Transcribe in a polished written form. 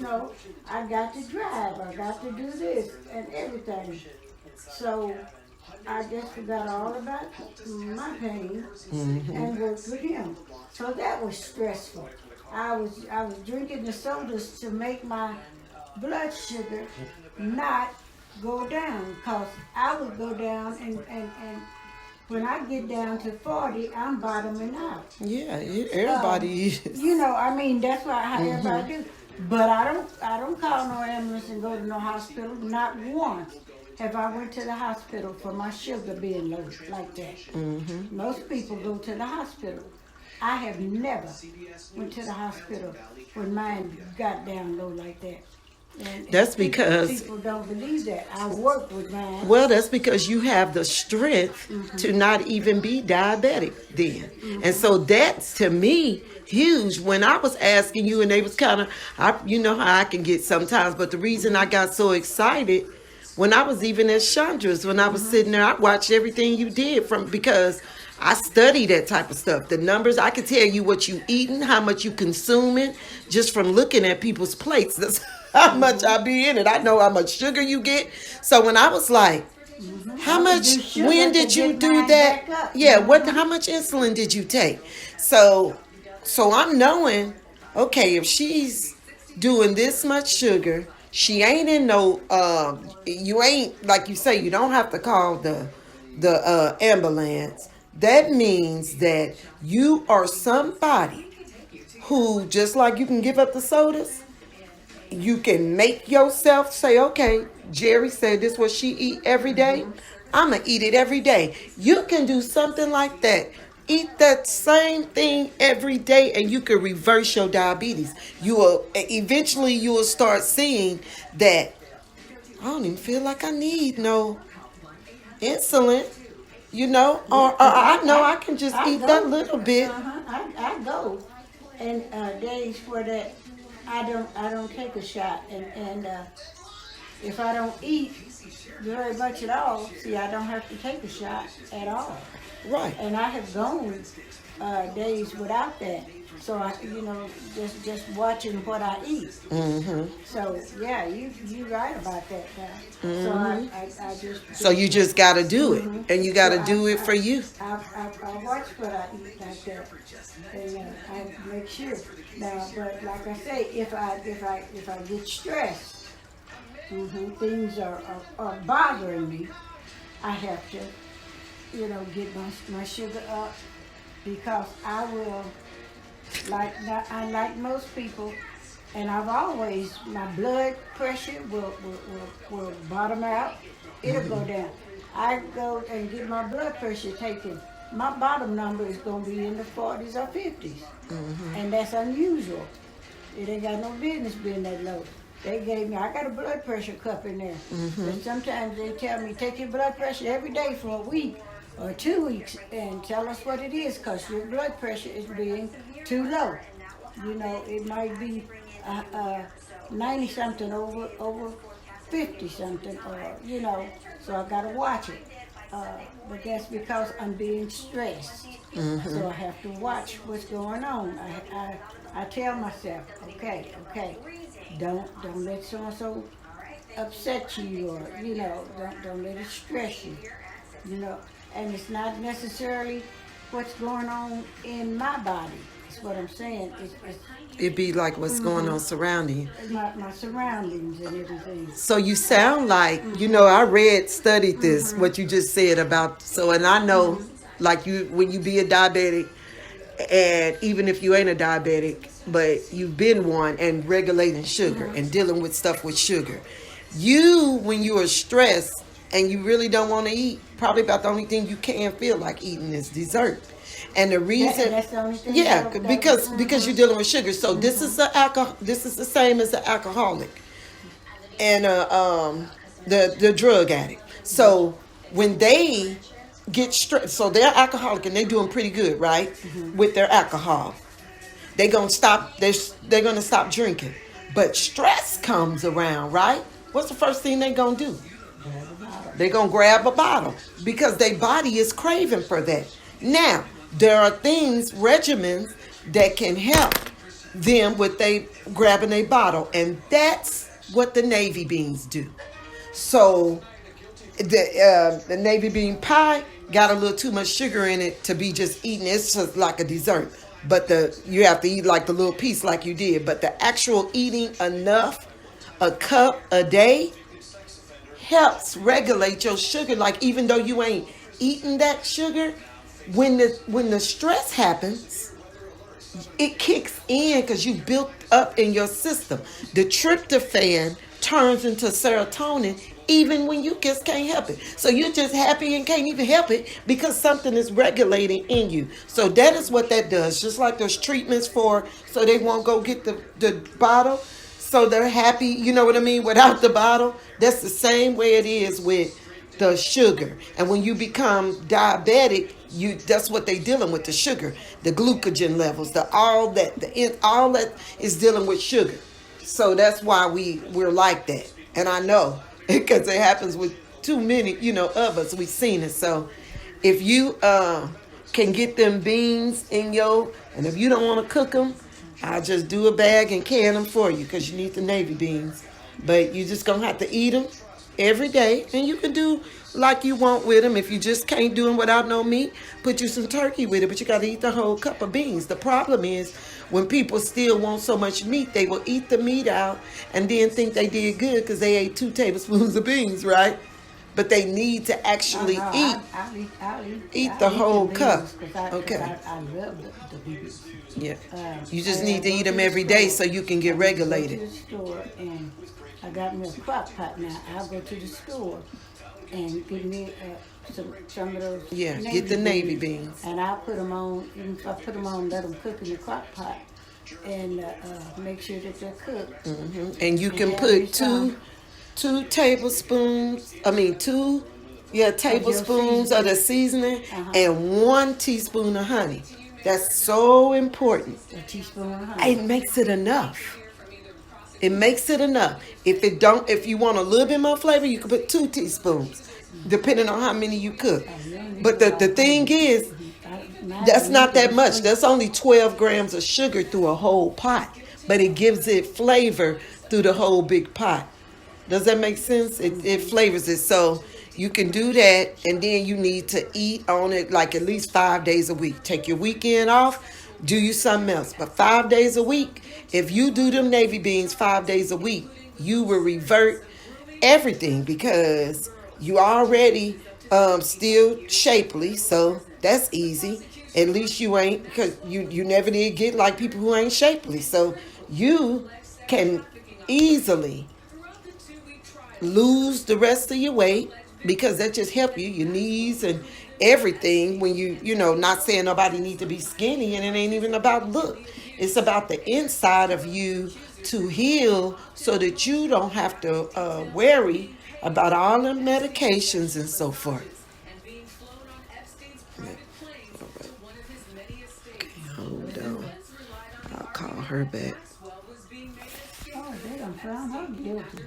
know, I got to drive, I got to do this and everything. So I just forgot all about my pain and worked with him. So that was stressful. I was drinking the sodas to make my blood sugar not go down, because I would go down and when I get down to 40, I'm bottoming out. Yeah, everybody is. You know, I mean, that's why how everybody do. But I don't call no ambulance and go to no hospital. Not once have I went to the hospital for my sugar being low like that. Most people go to the hospital. I have never went to the hospital when mine got down low like that. And That's because people don't believe that. I worked with mine. well, that's because you have the strength to not even be diabetic then. And so that's to me huge. When I was asking you and they was kind of, you know how I can get sometimes, but the reason I got so excited when I was even at Chandra's, when I was sitting there, I watched everything you did because I study that type of stuff. The numbers, I can tell you what you eating, how much you consuming, just from looking at people's plates. That's how much I be in it. I know how much sugar you get. So when I was like, how much, when did you do that? Yeah, how much insulin did you take? So I'm knowing, okay, if she's doing this much sugar, she ain't in no, you ain't, like you say, you don't have to call the ambulance. That means that you are somebody who, just like you can give up the sodas, you can make yourself say, okay, Jerry said this is what she eat every day. I'm going to eat it every day. You can do something like that. Eat that same thing every day and you can reverse your diabetes. You will start seeing that I don't even feel like I need no insulin. You know, or I know I can just eat that little bit. I go, and days where that I don't take a shot, and if I don't eat very much at all, see, I don't have to take a shot at all. Right. And I have gone days without that. So I, just watching what I eat. So yeah, you right about that now. So I just. So you just got to do it, and you got to do it for you. I watch what I eat like that, and I make sure. Now, but like I say, if I get stressed, things are bothering me, I have to, get my sugar up, because I will. Like most people, and I've always, my blood pressure will bottom out. It'll go down. I go and get my blood pressure taken. My bottom number is going to be in the 40s or 50s. And that's unusual. It ain't got no business being that low. They gave me, I got a blood pressure cup in there. And sometimes they tell me, take your blood pressure every day for a week or 2 weeks and tell us what it is, because your blood pressure is being too low. It might be 90 something over 50 something, or so I gotta watch it. But that's because I'm being stressed. So I have to watch what's going on. I tell myself, okay, don't let so and so upset you, or don't let it stress you. And it's not necessarily what's going on in my body. That's what I'm saying. It'd be like what's going on surrounding you. My surroundings and everything. So you sound like, I studied this, what you just said about, and I know, like when you be a diabetic, and even if you ain't a diabetic, but you've been one and regulating sugar and dealing with stuff with sugar. When you are stressed and you really don't want to eat, probably about the only thing you can feel like eating is dessert. And the reason, that's the only thing because you're dealing with sugar. So this is the same as the alcoholic and the drug addict. So when they get stressed, so they're alcoholic and they're doing pretty good, right, with their alcohol. They're gonna stop. They're gonna stop drinking, but stress comes around, right? What's the first thing they're gonna do? They're gonna grab a bottle because their body is craving for that. Now, there are regimens that can help them with they grabbing a bottle, and that's what the navy beans do. So the navy bean pie got a little too much sugar in it to be just eating. It's just like a dessert, but you have to eat like the little piece like you did. But the actual eating enough, a cup a day, helps regulate your sugar. Like even though you ain't eating that sugar, when the stress happens, it kicks in because you built up in your system. The tryptophan turns into serotonin even when you just can't help it. So you're just happy and can't even help it because something is regulating in you. So that is what that does. Just like those treatments so they won't go get the bottle. So they're happy, you know what I mean, without the bottle. That's the same way it is with the sugar. And when you become diabetic, that's what they dealing with, the sugar, the glucogen levels, all that is dealing with sugar. So that's why we're like that. And I know because it happens with too many, of us. We've seen it. So if you can get them beans and if you don't want to cook them, I'll just do a bag and can them for you because you need the navy beans. But you just gonna have to eat them every day, and you can do like you want with them. If you just can't do them without no meat, put you some turkey with it, but you got to eat the whole cup of beans. The problem is when people still want so much meat, they will eat the meat out and then think they did good because they ate 2 tablespoons of beans, right? But they need to actually eat the whole cup. Okay. I love the beans. Yeah. You just need to eat them every day so you can get regulated. I go to the store and I got me a crock pot now. I'll go to the store and give me some of those. Yeah, get the navy beans. And I'll put them on. Even if I put them on, let them cook in the crock pot and make sure that they're cooked. Mm-hmm. And you can put two tablespoons. Tablespoons of the seasoning and 1 teaspoon of honey. That's so important. A teaspoon of honey. It makes it enough. It makes it enough. If you want a little bit more flavor, you can put 2 teaspoons, depending on how many you cook. But the thing is, that's not that much. That's only 12 grams of sugar through a whole pot, but it gives it flavor through the whole big pot. Does that make sense? It flavors it. So you can do that, and then you need to eat on it like at least 5 days a week. Take your weekend off. Do you something else. But 5 days a week, if you do them navy beans 5 days a week, you will revert everything because you already still shapely. So that's easy. At least you ain't, because you never did get like people who ain't shapely. So you can easily lose the rest of your weight because that just help you, your knees and everything when not saying nobody need to be skinny, and it ain't even about look. It's about the inside of you to heal so that you don't have to worry about all the medications and so forth. Yeah. All right. Okay, hold on. I'll call her back. Oh, they done found her guilty.